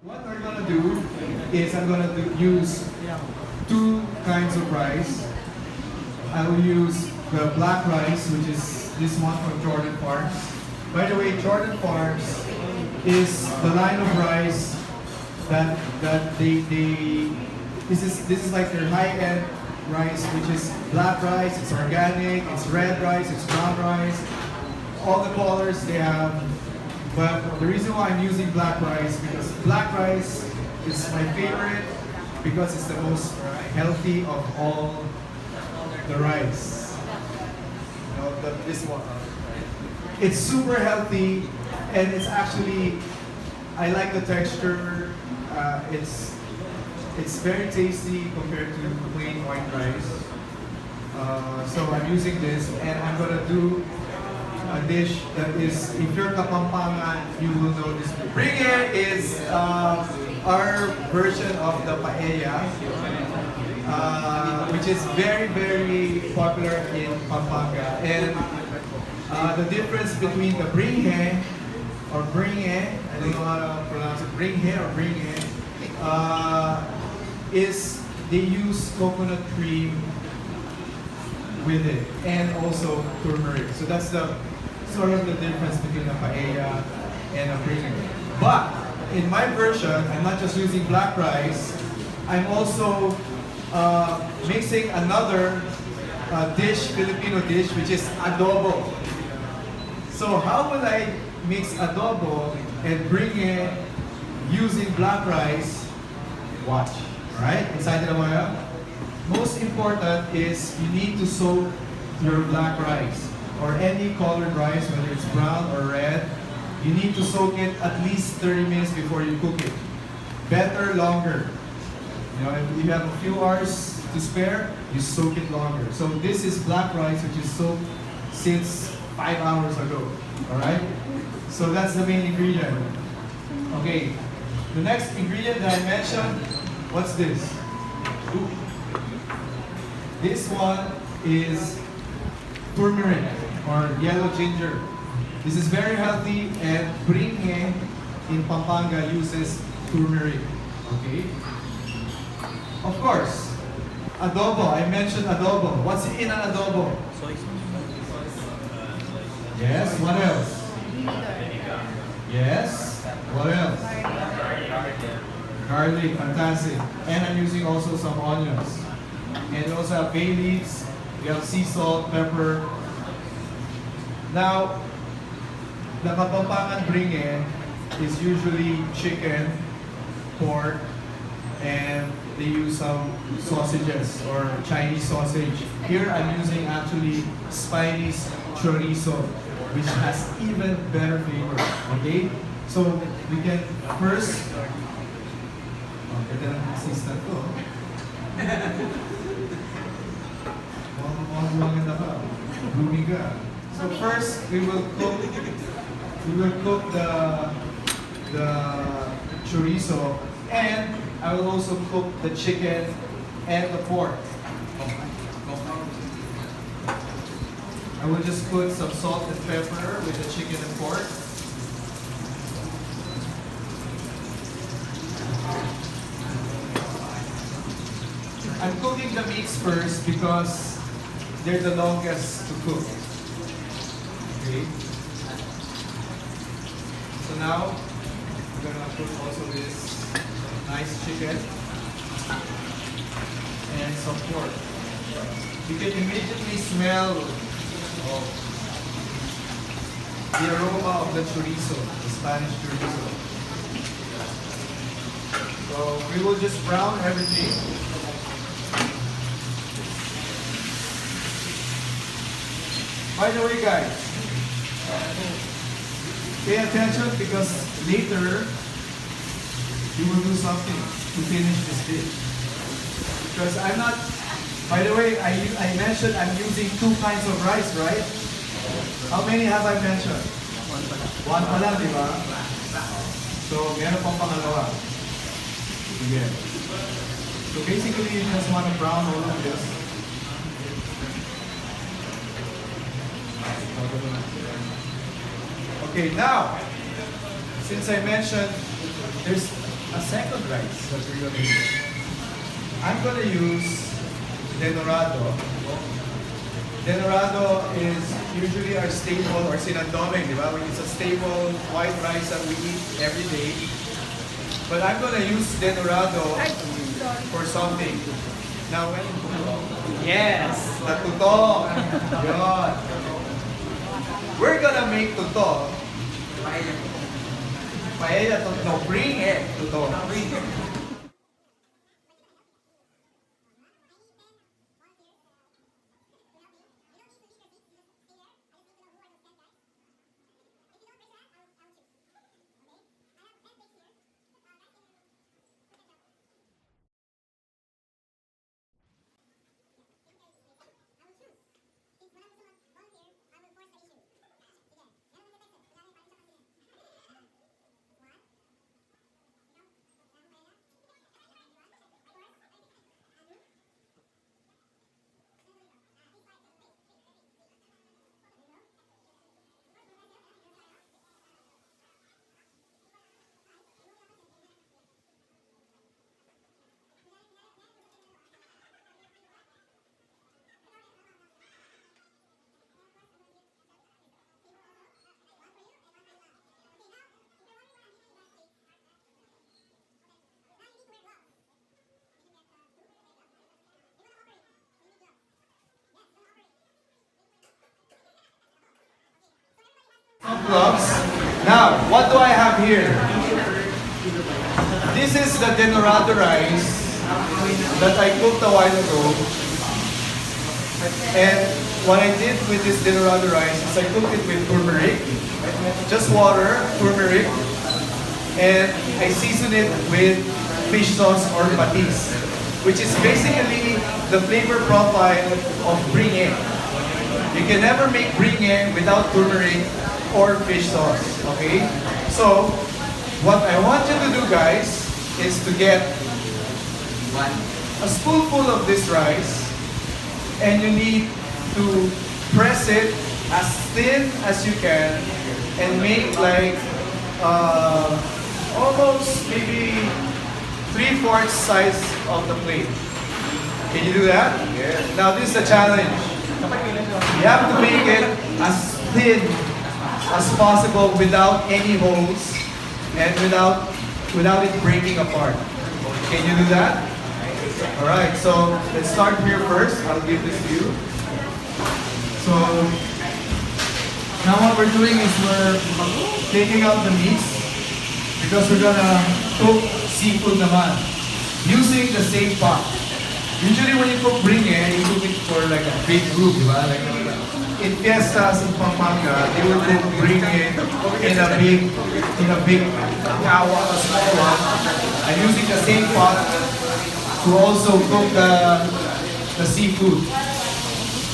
What we're gonna do is use two kinds of rice. I will use the black rice, which is this one from Jordan Farms. By the way, Jordan Farms is the line of rice that they this is like their high-end rice, which is black rice, it's organic, it's red rice, it's brown rice, all the colors they have. But the reason why I'm using black rice, because black rice is my favorite because it's the most healthy of all the rice. You know, this one. It's super healthy, and it's actually, I like the texture. It's very tasty compared to plain white rice. So I'm using this, and I'm gonna do a dish that is, if you're Kapampangan, you will know this. Bringhe is our version of the paella, which is very, very popular in Pampanga. And the difference between the Bringhe or Bringhe, I don't know how to pronounce it, Bringhe or Bringhe, is they use coconut cream with it, and also turmeric. So that's the sort of the difference between a paella and a Bringhe. But in my version, I'm not just using black rice. I'm also mixing another dish, Filipino dish, which is adobo. So how will I mix adobo and Bringhe using black rice? Watch. Alright? Excited about it? Most important is you need to soak your black rice or any colored rice, whether it's brown or red. You need to soak it at least 30 minutes before you cook it. Better longer. You know, if you have a few hours to spare, you soak it longer. So this is black rice, which is soaked since 5 hours ago. Alright? So that's the main ingredient. Okay. The next ingredient that I mentioned, what's this? Ooh. This one is turmeric or yellow ginger. This is very healthy, and Bringhe in Pampanga uses turmeric. Okay? Of course, adobo. I mentioned adobo. What's in an adobo? Soy sauce. Yes, what else? Yes, what else? Garlic, fantastic. And I'm using also some onions. And we also have bay leaves, we have sea salt, pepper. Now, the Kapampangan Bringhe is usually chicken, pork, and they use some sausages or Chinese sausage. Here I'm using actually Spanish chorizo, which has even better flavor. Okay? So we can first, ito na ang assistant ko. Maganda ka. Blooming ka. So first we will cook the chorizo, and I will also cook the chicken and the pork. I will just put some salt and pepper with the chicken and pork. I'm cooking the meats first because they're the longest to cook. Okay. So now we're gonna put also this nice chicken and some pork. You can immediately smell the aroma of the chorizo, the Spanish chorizo. So we will just brown everything. By the way, guys, pay attention because later you will do something to finish this dish. Because I'm not, by the way, I mentioned I'm using two kinds of rice, right? How many have I mentioned? One pala, di ba? So, meron pang pangalawa. Sige. So basically, you just want to brown all of this. Okay, now, since I mentioned there's a second rice that we're gonna use. I'm gonna use denorado. Denorado is usually our staple or sinandoming, di ba? It's a staple white rice that we eat every day. But I'm gonna use denorado for something. Now, when Yes! natuto, yun. We're gonna make tuto. Paella tuto. No, bringhe tuto. Gloves. Now, what do I have here? This is the denorado rice that I cooked a while ago. And what I did with this denorado rice is I cooked it with turmeric, just water, turmeric, and I season it with fish sauce or patis, which is basically the flavor profile of bringhe. You can never make bringhe without turmeric or fish sauce, okay? So, what I want you to do, guys, is to get a spoonful of this rice, and you need to press it as thin as you can and make like almost maybe 3/4 size of the plate. Can you do that? Yes. Now this is the challenge. You have to make it as thin as possible without any holes and without it breaking apart. Can you do that? Alright, so let's start here first. I'll give this to you. So now what we're doing is we're taking out the meats because we're gonna cook seafood naman using the same pot. Usually when you cook bringhe, you cook it for like a big group, diba? Like in fiestas in Pampanga, they will cook bringhe in a big kawa, a small one. I'm using the same pot to also cook the seafood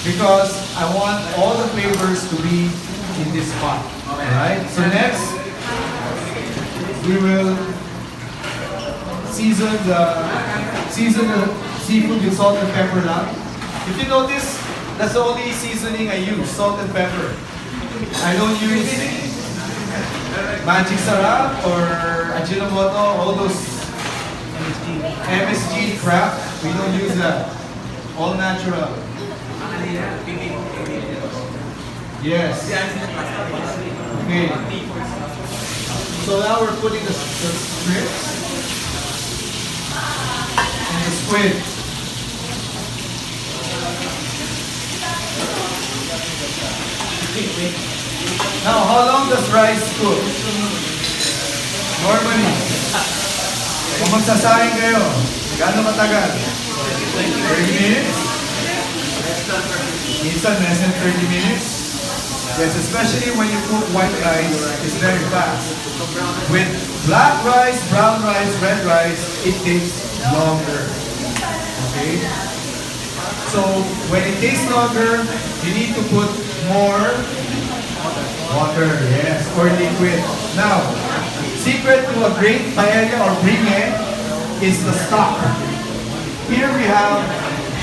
because I want all the flavors to be in this pot. Alright? So next, we will season the seafood with salt and pepper lang. If you notice, that's the only seasoning I use, salt and pepper. I don't use magic sarap or ajinomoto, all those MSG crap. We don't use that. All natural. Yes. Okay. So now we're putting the strips and the squid. Now, how long does rice cook? Normally, kung magsasaing kayo, gaano matagal? 30 minutes? Minsan, less than 30 minutes? Yes, especially when you cook white rice, it's very fast. With black rice, brown rice, red rice, it takes longer. Okay? So, when it takes longer, you need to put more water, yes, or liquid. Now, secret to a great paella or bringhe is the stock. Here we have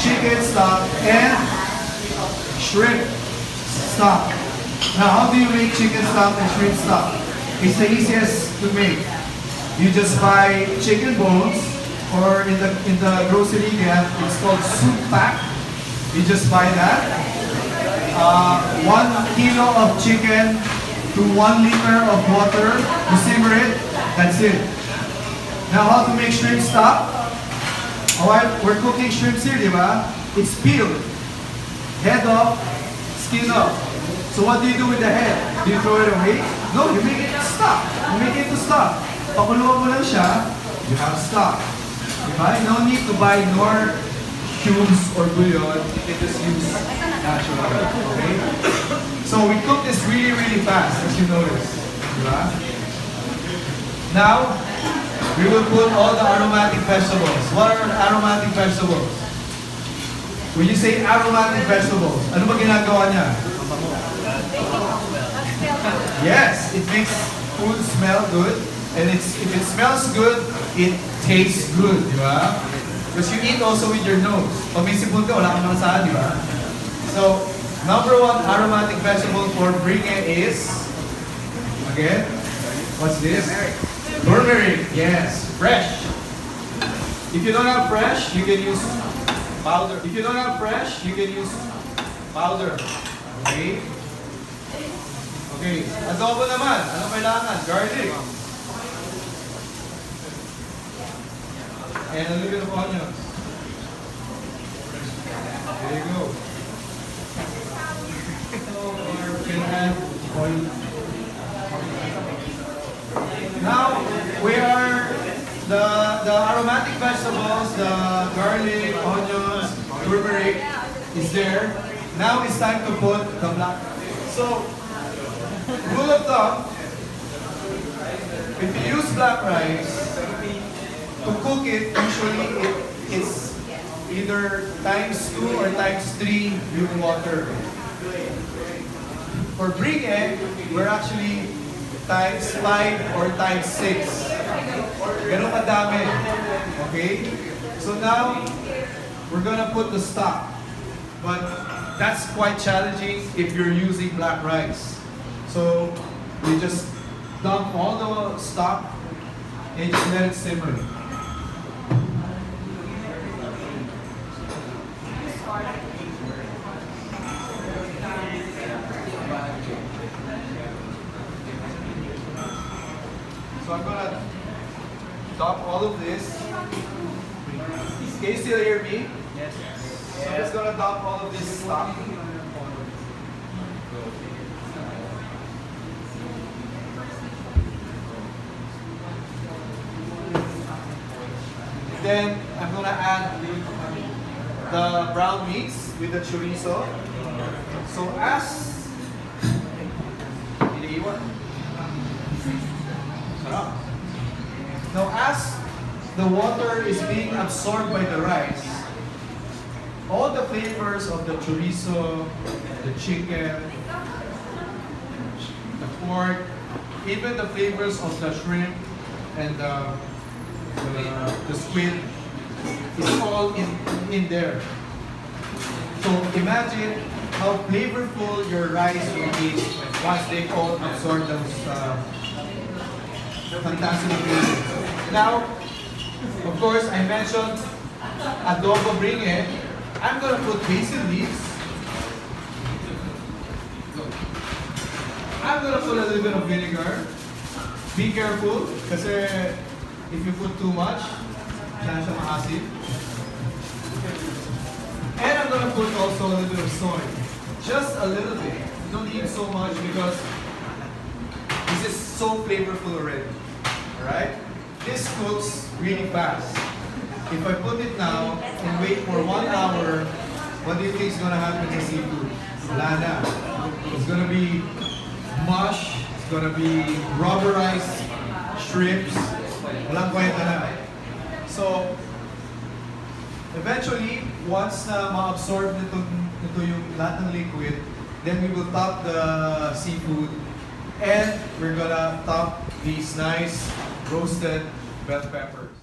chicken stock and shrimp stock. Now, how do you make chicken stock and shrimp stock? It's the easiest to make. You just buy chicken bones, or in the grocery it's called soup pack. You just buy that. 1 kilo of chicken to 1 liter of water. You simmer it. That's it. Now, how to make shrimp stock? Alright, we're cooking shrimps here, di ba? It's peeled. Head up, skin up. So what do you do with the head? Do you throw it away? No, you make it stock. You make it to stock. Pakuluan mo lang siya, you have stock. Diba? No need to buy nor cubes or bouillon. You can just use natural. Okay? So we cook this really, really fast, as you notice. Diba? Now, we will put all the aromatic vegetables. What are aromatic vegetables? When you say aromatic vegetables, ano ba ginagawa niya? Yes, it makes food smell good. And if it smells good, it tastes good, di ba? Because you eat also with your nose. Pag may sipon ka, wala kang malasahan, di ba? So, number 1 aromatic vegetable for Bringhe is, again, what's this? Turmeric, yes, fresh. If you don't have fresh, you can use powder. If you don't have fresh, you can use powder. Okay? Okay, adobo naman. Ano kailangan? Garlic. And a little bit of onions. There you go. Or we can add oil. Now, we are the aromatic vegetables, the garlic, onions, turmeric is there. Now it's time to put the black. So, rule of thumb, if you use black rice, to cook it, usually it's either ×2 or ×3 yung water. For Bringhe, we're actually ×5 or ×6. Ganun kadami. Okay? So now, we're gonna put the stock. But that's quite challenging if you're using black rice. So, we just dump all the stock and just let it simmer. So I'm gonna dump all of this. Can you still hear me? Yes. So I'm just gonna dump all of this stock. Then I'm gonna add the brown meats with the chorizo. So as now as the water is being absorbed by the rice, all the flavors of the chorizo, the chicken, the pork, even the flavors of the shrimp and the squid is all in there. So imagine how flavorful your rice will be once they all absorb those fantastic flavors. Now, of course, I mentioned adobo Bringhe. I'm gonna put basil leaves. I'm gonna put a little bit of vinegar. Be careful, kasi if you put too much, chance siya maasim. And I'm gonna put also a little bit of soy. Just a little bit. You don't need so much because this is so flavorful already. Alright? This cooks really fast. If I put it now and wait for 1 hour, what do you think is gonna happen to seafood? Wala na. It's gonna be mush, it's gonna be rubberized shrimps. Walang kwenta na. So, eventually, once na ma-absorb nito yung lahat ng liquid, then we will top the seafood and we're gonna top these nice roasted bell peppers.